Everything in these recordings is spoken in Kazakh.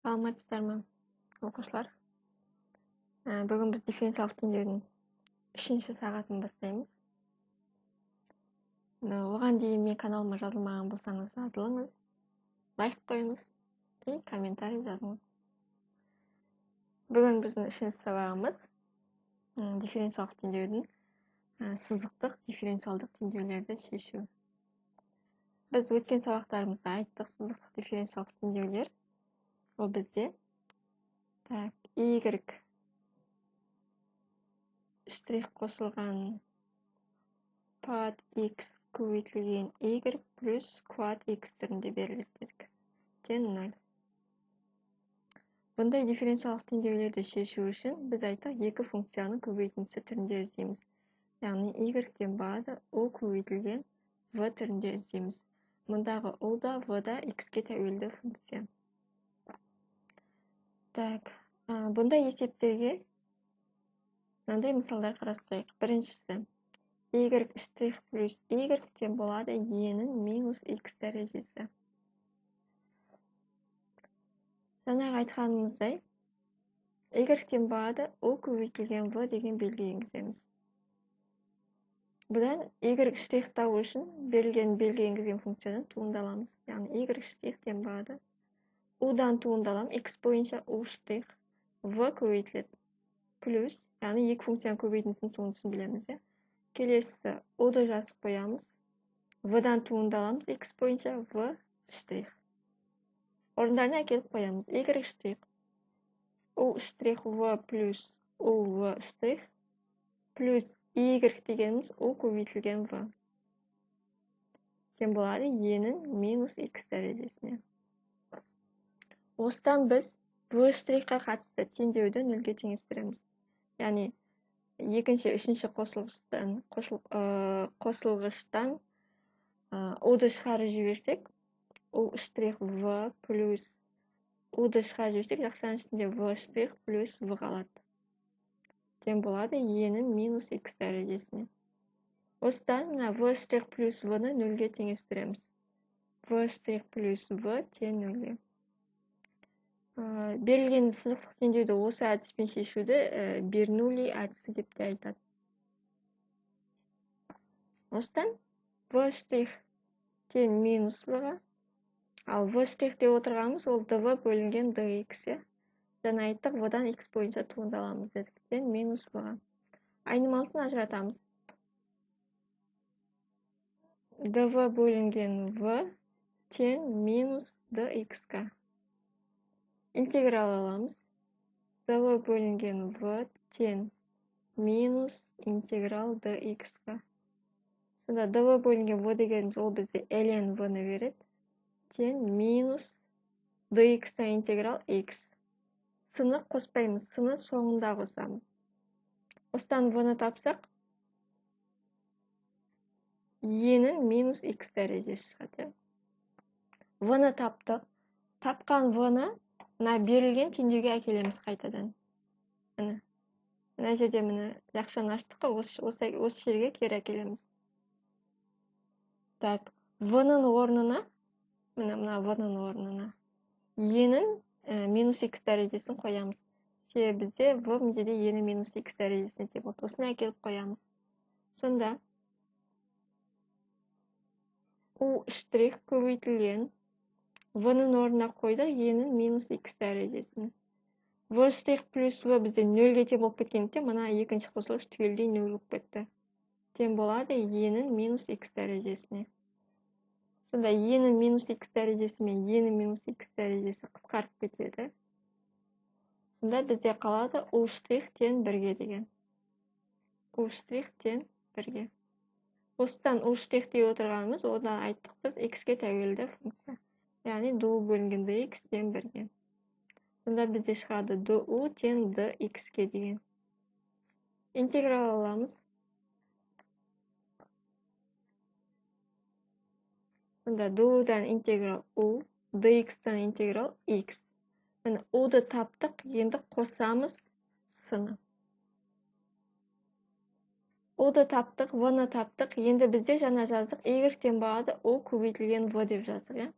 Саламатсыздар ма, оқушылар? Бүгін біз дифференциалдық теңдеудің 3-ші сағатын бастаймыз. Оған дейін мен каналыма жазылмаған болсаңыз, жазылыңыз, лайк қойыңыз и комментарий жазыңыз. Бүгін біздің 3-ші сабағымыз дифференциалдық теңдеудің сызықтық дифференциалдық теңдеулерді шешу. Біз өткен сабақтарымызда айттық, сызықтық дифференциалдық теңдеулер ол бізде y штрих қосылған пад x көбейтілген y плюс квад x түрінде беріледі дедік. Тен 0. Бұндай дифференциалдық теңдеулерді шешу үшін біз айттық, екі функцияның көбейтіндісі түрінде іздейміз. Яғни y-тен бағады o көбейтілген v түрінде іздейміз. Мұндағы o да v да x-ке тәуелді функция. Бұндай есептерге мынандай мысалдар қарастырайық. Біріншісі, y штрих плюс y тен болады e-нің минус x дәрежесі. Жаңағы айтқанымыздай, y тен болады o көбейтілген v деген белгі енгіземіз. Бұдан y штрих табу үшін берілген белгі енгізген функциядан туындаламыз. Яғни y штрих тен болады u-дан туындалам, x бойынша u штрих v көбейтіледі. Плюс, яғни екі функцияның көбейтіндісінің туындысын білеміз. Келесі o-ды жазып қоямыз. V-дан туындаламыз, x бойынша v штрих. Орындарына әкеліп қоямыз. Y штрих u штрих v плюс u v штрих плюс y дегеніміз u көбейтілген v. Тен болады e-нің минус x дәрежесіне. Осыдан біз v штрихқа қатысты теңдеуді нөлге теңестіреміз. Яғни екінші, үшінші қосылғыштан o-ды шығарып жіберсек, u штрих v плюс u-ды шығарып жіберсек, жақсының ішінде v штрих плюс v қалады. Тен болады e-нің минус x дәрежесіне. Осыдан v штрих плюс v-ны нөлге теңестіреміз. v штрих плюс v тен нөлге. Берілген сызықтық теңдеуді осы әдіспен шешуді Бернулли әдісі деп те айтады. Осыдан v штрих тен минус v-ға, ал v штрих деп отырғанымыз ол dv бөлінген dx. Жаңа айттық, v-дан x бойынша туындаламыз дедік. Тен минус v-ға. Айнымалысын ажыратамыз. dv бөлінген v тен минус dx-қа. Интеграл аламыз. dv бөлінген v тен минус интеграл dx-қа. Сонда dv бөлінген v дегеніміз ол бізде ln v-ны береді. Тен минус dx-та интеграл x. Сыны қоспаймыз. Сыны соңында қосамыз. Осыдан v-ны тапсақ, e-нің минус x дәрежесі шығады. V-ны таптық. Тапқан v-ны берілген теңдеуге әкелеміз қайтадан. Мына жерде жақшаны аштық, осы жерге кері әкелеміз. V-ның орнына, мына v-ның орнына e-нің минус x дәрежесін қоямыз. Себебі бізде v міндеде e-нің минус x дәрежесіне те болды. Осыны әкеліп қоямыз. Сонда u штрих көбейтілген v-ның орнына қойдық e-нің минус x дәрежесін. v штрих плюс v бізде нөлге те болып кеткендіктен, мына екінші қосылғыш түгелдей нөл болып кетті. Тен болады e-нің минус x дәрежесіне. Сонда e-нің минус x дәрежесі мен e-нің минус x дәрежесі қысқарып кетеді. Сонда бізде қалады u штрих тен 1-ге деген. u штрих тен 1-ге. Осыдан u штрих деп отырғанымыз, одан айттық біз x-ке тәуелді функция. Яғни du бөлінген dx тен 1-ге. Сонда бізде шығады du тен dx-ке деген. Интеграл аламыз. Сонда du-дан интеграл u, dx-тан интеграл x. u-ды таптық, енді қосамыз сыны. u-ды таптық, v-ны таптық, енді бізде жаңа жаздық, y-тен бағады o көбейтілген v деп жаздық.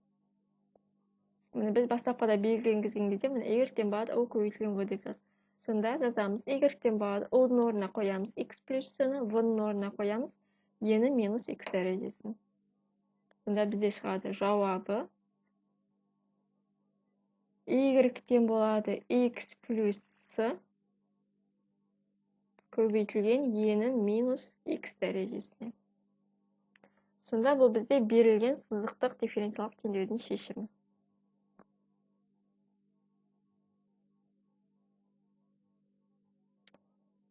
Біз бастапқыда белгіленген кезде y-тен болады o көбейтілген v деп жаздық. Сонда жазамыз y-тен болады o-ның орнына қоямыз x плюс c-ні, v-ның орнына қоямыз e-ні минус x дәрежесін. Сонда бізде шығады жауабы y-тен болады x плюс c көбейтілген e-ні минус x дәрежесіне. Сонда бұл бізде берілген сызықтық дифференциалдық теңдеудің шешімі.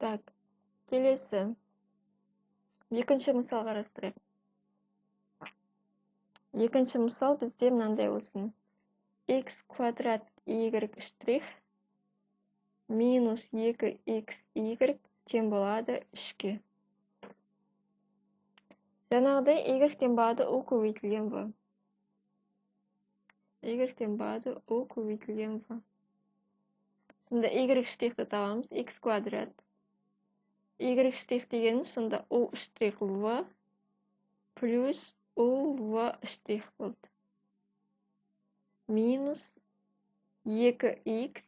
Так, келесі. Екінші мысал қарастырайық. Екінші мысал бізде мынандай болсын. X квадрат y штрих минус 2xy тең болады 3-ке. Жаңағыдай y-тен болады o көбейтілген v. Y-тен болады o көбейтілген v. Сонда y штрихті табамыз x квадрат. Y штрих дегеніміз сонда o штрих v плюс o v штрих болды. Минус 2x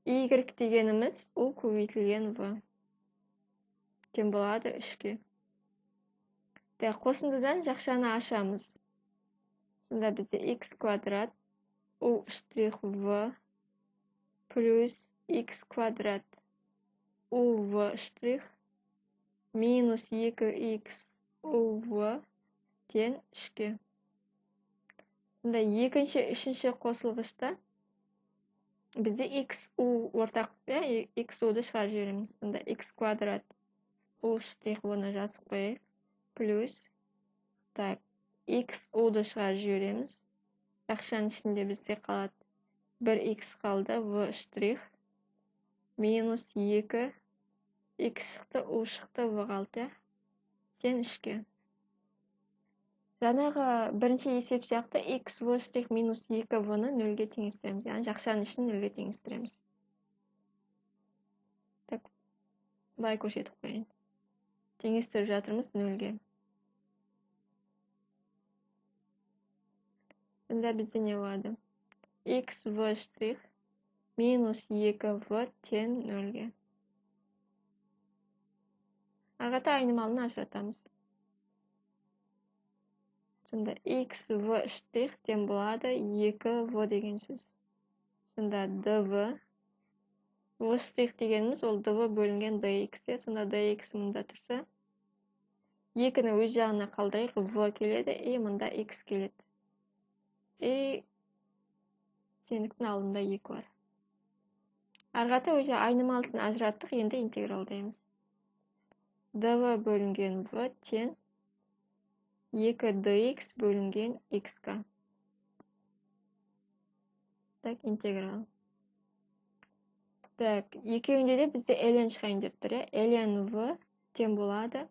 y дегеніміз o көбейтілген v. Тең болады 3-ке. Қосындыдан жақшаны ашамыз. Сонда бізде x квадрат o штрих v плюс x квадрат o v штрих минус 2x o v тең 3-ке. Сонда екінші, үшінші қосылғышта бізде x u ортақ, x u-ды шығарып жібереміз. Сонда x квадрат o штрих v-ны жазып қояйық. Плюс, так, x u-ды шығарып жібереміз. Жақшаның ішінде бізде қалады 1x қалды v штрих минус 2 x шықты, u шықты, v қалды. Тең 3-ке. Жаңағы бірінші есеп сияқты x v штрих минус 2 v-ны 0-ге теңестіреміз. Яғни жақшаның ішін 0-ге теңестіреміз. Так, былай көрсетіп қояйын. Теңестіріп жатырмыз 0-ге. Сонда бізде не болады? X v штрих минус 2 v тең 0-ге. Ағата айнымалыны ажыратамыз. Сонда x v штрих тең болады 2 v деген сөз. Сонда dv v штрих дегеніміз ол dv бөлінген dx. Сонда dx мұнда тұрса 2-ні өз жағына қалдырайық, v келеді, мұнда x келеді. Теңдіктің алдында 2 бар. Арғата өз айнымалысын ажыраттық, енді интегралдаймыз. dv бөлінген v тең 2 dx бөлінген x-ка. Так, интеграл. Так, екеуінде де бізде ln шығайын деп тұр. Ln v тең болады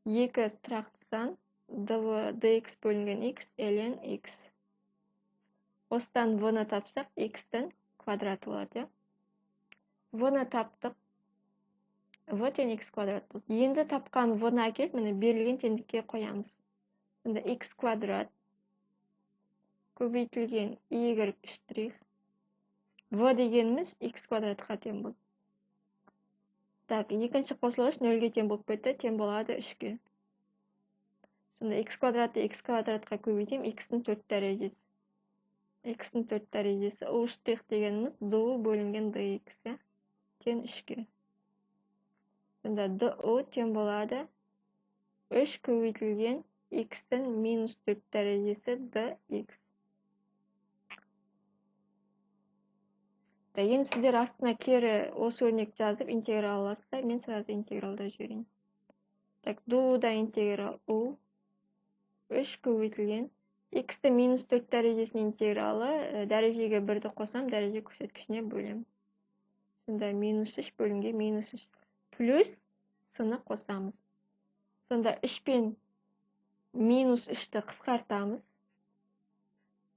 2 тұрақты сан dx бөлінген x ln x. Осыдан v-ны тапсақ, x-тің квадраты болады. V-ны таптық. V тең x квадрат болды. Енді тапқан v-ны әкеліп, міне берілген теңдікке қоямыз. Сонда x квадрат көбейтілген y штрих. V дегеніміз x квадратқа тең болды. Так, екінші қосылғыш 0-ге тең болып кетті, тең болады 3-ке. Сонда x квадратты x квадратқа көбейтем, x-ның 4 дәрежесі. X-ның 4 дәрежесі, u штрих дегеніміз du бөлінген dx, тең 3-ке. Сонда du тең болады 3 көбейтілген x-тің минус 4 дәрежесі dx. Енді сіздер астына кері осы өрнек жазып интеграл аласыздар, мен сразу интегралда жіберейін. Так, du-да интеграл u 3 көбейтілген x-ті минус 4 дәрежесінің интегралы дәрежеге 1-ді қосам, дәреже көрсеткішіне бөлем. Сонда минус 3 бөлінген минус 3 плюс с-ны қосамыз. Сонда 3 пен минус 3-ті қысқартамыз.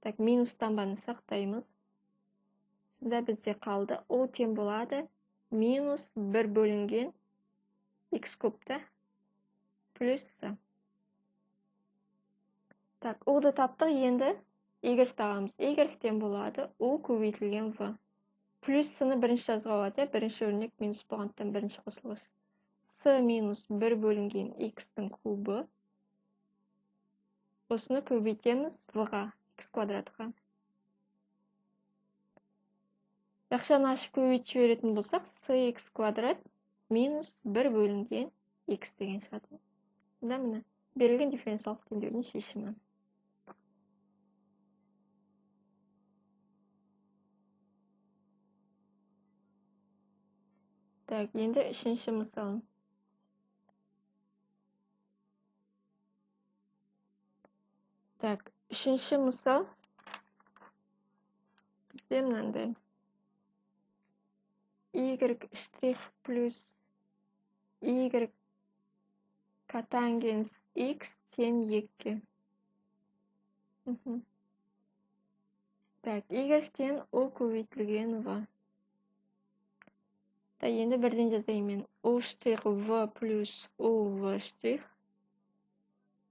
Так, минус таңбаны сақтаймыз. Сонда бізде қалды o тең болады минус 1 бөлінген x көпті плюс с. Так, o-ды таптық, енді y табамыз. Y тең болады u көбейтілген v. Плюс с-ны бірінші жазуға болады, бірінші өрнек минус болғандықтан бірінші қосылғыш. S минус 1 бөлінген x-тің кубы. Осыны көбейтеміз v-ға, x квадратқа. Жақшаны ашып көбейтіп жіберетін болсақ, cx квадрат минус 1 бөлінген x деген шығады. Да, міне берілген дифференциалдық теңдеудің шешімі. Так, енді үшінші мысал. Так, үшінші мысал. Бізде мынандай. Y штрих плюс Y котангенс X тең 2. Так, Y тең O көбейтілген V. Так, енді бірден жазайын. O штрих V плюс O V штрих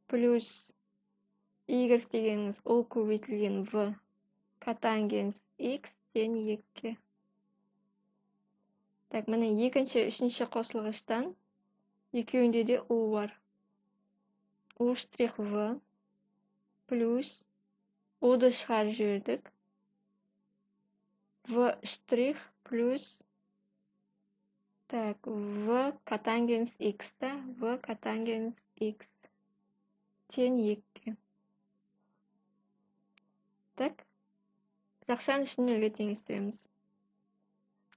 плюс Y дегеніміз O көбейтілген V котангенс X тең 2. Так, міне екінші, үшінші қосылғыштан екеуінде де O бар. O штрих V плюс O-ды шығарып жібердік. V штрих плюс так, V котангенс X та V котангенс X тең 2. Так, жақшаны үшін нөлге теңестіреміз.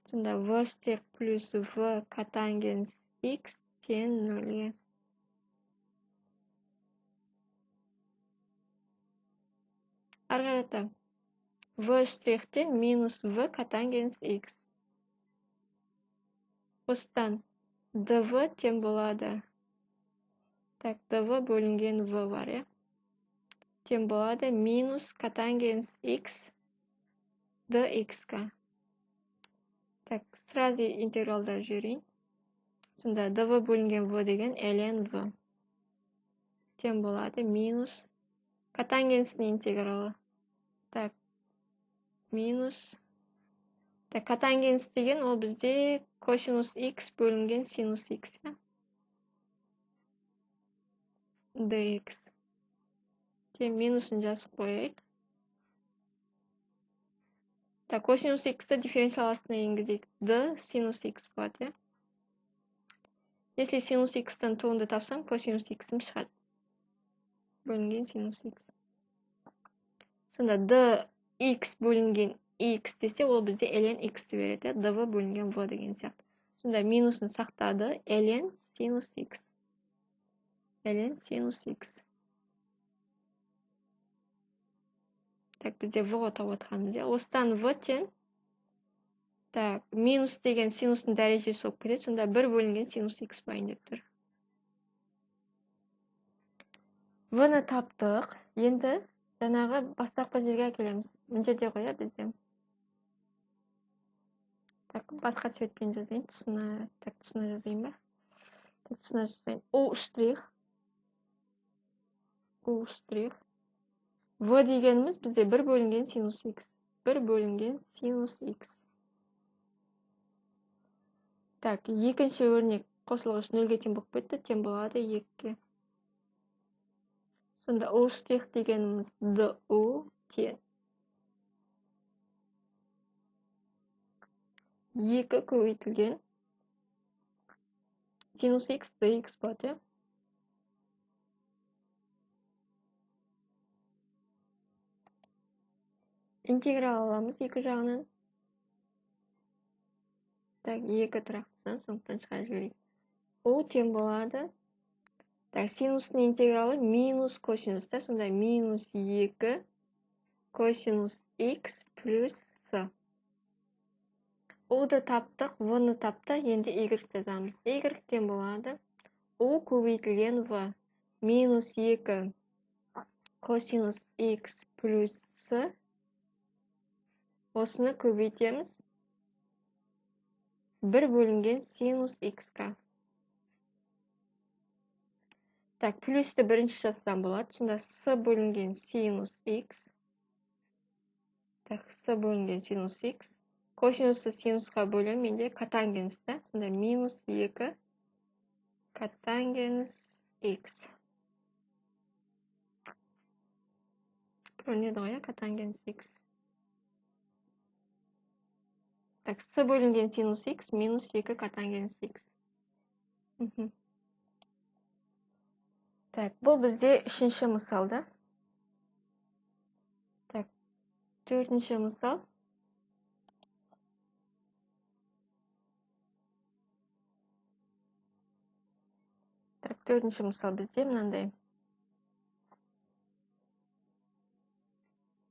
Сонда V штрих плюс V котангенс X тең 0. Арғарата. V штрихтен минус V котангенс X. Осыдан dv тең болады. Так, dv бөлінген V бар, е? Тең болады минус котангенс X dx-ка. Так, сразу интегралдар жіберейін. Сонда dv бөлінген V деген ln V. Тең болады минус котангенсінің интегралы. Так, минус. Так, котангенс деген ол бізде косинус x бөлінген синус x. dx. Тең минусын жазып қойайық. Так, косинус x-ті дифференциал астына енгізейік. d синус x болады. Если синус x-тан туынды тапсам, косинус x-ім шығады. Бөлінген синус x. Сонда dx бөлінген x десе, ол бізде ln x-ті береді. dv бөлінген v деген сияқты. Сонда минусын сақтады. ln синус x. ln синус x. Так, бізде v отап отқанымыз. Осыдан v тең. Так, минус деген синустың дәрежесі болып кетеді. Сонда 1 бөлінген синус x байын деп тұр. V-ны таптық. Енді жаңағы бастапқы жерге әкелеміз. Мына жерде қоя бізде. Так, басқа цветпен жазайын. Тұсына жазайын ба? Тұсына жазайын. O штрих. O штрих. V дегеніміз бізде 1 бөлінген синус x. 1 бөлінген синус x. Так, екінші өрнек қосылғыш 0-ге тең болып кетті. Тең болады 2-ге. Сонда O штрих дегеніміз dO тең 2 көбейтілген синус x dx болады. Интеграл аламыз екі жағынан. Так, 2 тұрақтыдан соңықтан шығарып жіберейік. O тең болады. Так, синустың интегралы минус косинус. Сонда минус 2 косинус x плюс с. O-ды таптық, V-ны таптық, енді y жазамыз. Y тең болады. O көбейтілген V минус 2 косинус x плюс с. Осыны көбейтеміз. 1 бөлінген синус x-ка. Так, плюсті бірінші жазсам болады. Сонда с бөлінген синус x Так, с бөлінген синус x. Косинусты синусқа бөлем, менде котангенс, да? Сонда минус 2 котангенс x. Көрінеді ғой, котангенс x. Так, с бөлінген синус x минус 2 котангенс x. Так, бұл бізде үшінші мысал, да? Так, төртінші мысал. Так, төртінші мысал бізде мынандай.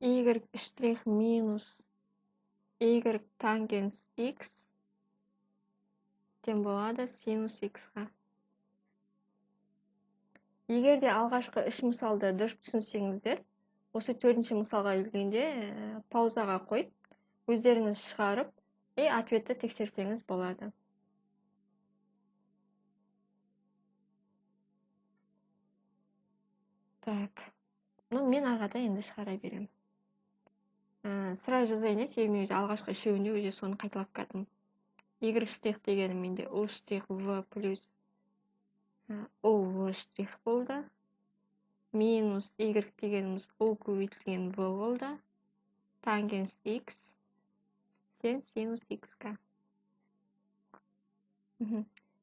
Y штрих минус y тангенс x тем болады синус x-ға. Егер де алғашқы үш мысалды дұрыс түсінсеңіздер, осы төртінші мысалға келгенде паузаға қойып, өздеріңіз шығарып, ответті тексерсеңіз болады. Так, мен арғада енді шығара берем. Сразу жазайын, себебі өзі алғашқы үшеуінде өзі соны қайталап кеттім. Y штрих дегенім менде O штрих V плюс O V штрих болды. Минус Y дегеніміз O көбейтілген V болды. Тангенс X сен синус X-қа.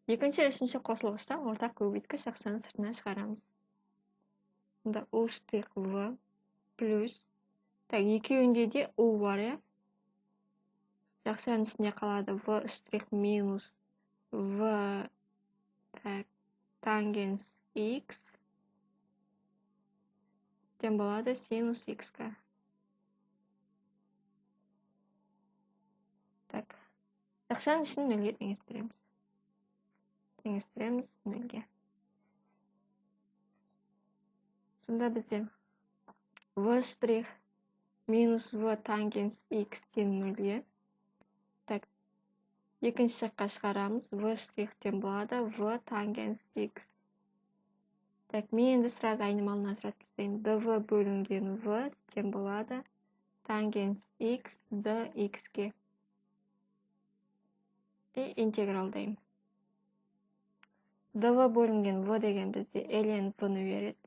Екінші, үшінші қосылғышта ортақ көбейткіш ақшаны сыртына шығарамыз. Сонда O штрих V плюс. Так, екеуінде де O бар, я? Жақшаның ішінде қалады V штрих минус V тангенс X тем болады синус X-қа. Так, жақшаның ішін нөлге теңестіреміз. Теңестіреміз нөлге. Сонда бізде V штрих минус V тангенс X тен нөлге. Так, екінші жаққа шығарамыз. V штрих тен болады V тангенс X. Так, мен енді сразу айнымалына ажыратып тастаймын. dv бөлінген V тен болады тангенс X dx-ге. И интегралдаймын. dv бөлінген V деген бізде ln V-ны береді.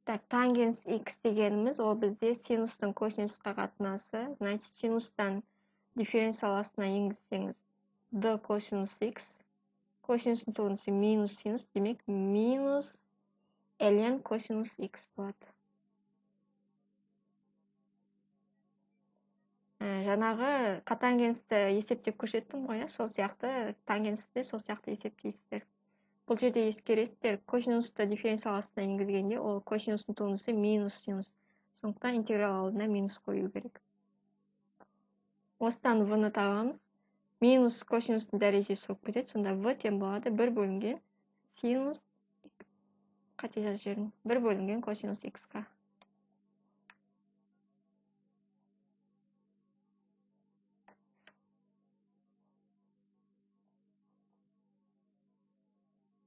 Так, тангенс X дегеніміз, ол бізде синустың косинусқа қатынасы. Значит, синустан дифференциаласына енгізсеңіз d косинус X. Косинустың туындысы минус синус, демек минус ln косинус X болады. Жаңағы котангенсті есептеп көрсеттім ғой, сол сияқты тангенсті сол сияқты есептейсіздер. Бұл жерде ескересіздер, косинусты дифференциаласына енгізгенде ол косинустың туындысы минус синус. Сондықтан интеграл алдына минус қою керек. Осыдан V-ны табамыз. Минус косинустың дәрежесі болып кетеді. Сонда V тен болады 1 бөлінген синус, қате жазып жібердім, 1 бөлінген косинус X-қа.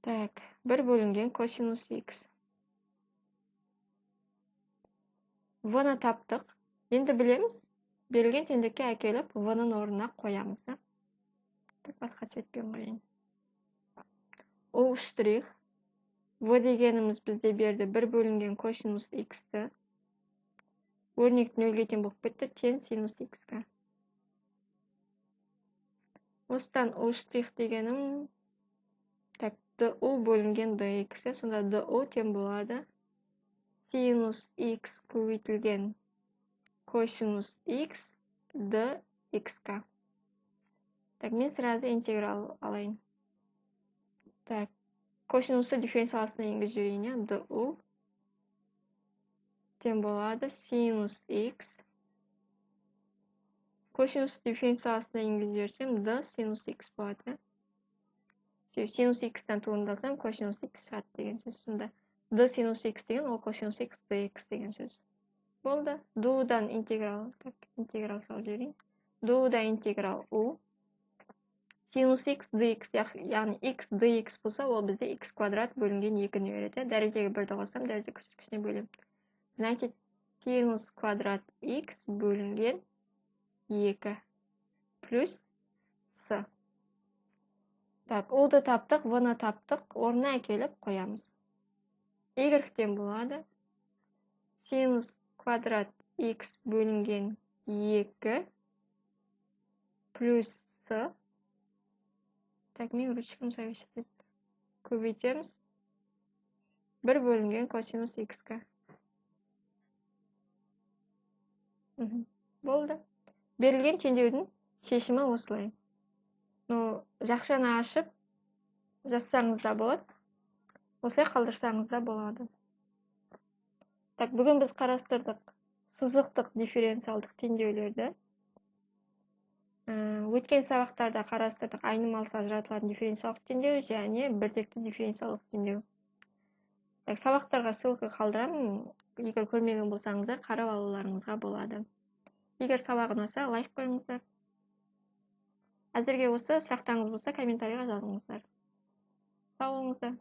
Так, 1 бөлінген косинус X. V-ны таптық. Енді білеміз, берілген теңдікке әкеліп, V-ның орнына қоямыз. Басқа цветпен қояйын. O штрих. V дегеніміз бізде берді 1 бөлінген косинус X-ті. Өрнек нөлге тең болып кетті, тең синус X-қа. Осыдан O штрих дегенім, так, DO бөлінген DX. Сонда DO тең болады синус X көбейтілген косинус X dx-қа. Так, мен сразу интеграл алайын. Так, косинусты дифференциаласына енгізіп жіберейін, du тең болады синус X. Косинус дифференциаласына енгізіп жіберсем, d синус X болады. Синус X-тан туындалсам, косинус X шығады деген сөз. Сонда d синус X деген ол косинус X dx деген сөз. Болды. Дудан интеграл, так, интеграл салып жіберейін. Дудан интеграл u. Синус X dx, яғни X dx болса, ол бізде X квадрат бөлінген 2-ні береді. Дәрежеге 1-ді қосам, дәреже көрсеткішіне бөлем. Значит, синус квадрат x бөлінген 2 плюс с. Так, ұлды таптық, v-ны таптық, орнына әкеліп қоямыз. Y-тен болады. Синус квадрат x бөлінген 2 плюс с. Так, мен ручкам зависит етті. Көбейтеміз. 1 бөлінген косинус x-ка. Болды. Берілген теңдеудің шешімі осылай. Жақшаны ашып жазсаңыз да болады. Осылай қалдырсаңыз да болады. Так, бүгін біз қарастырдық сызықтық дифференциалдық теңдеулерді. Өткен сабақтарда қарастырдық айнымалы ажыратылатын дифференциалдық теңдеу және біртекті дифференциалдық теңдеу. Так, сабақтарға ссылка қалдырамын. Егер көрмеген болсаңыздар, қарап алуларыңызға болады. Егер сабақ ұнаса, лайк қойыңыздар. Әзірге осы, сұрақтарыңыз болса комментарийға жазыңыздар. Сау болыңыздар.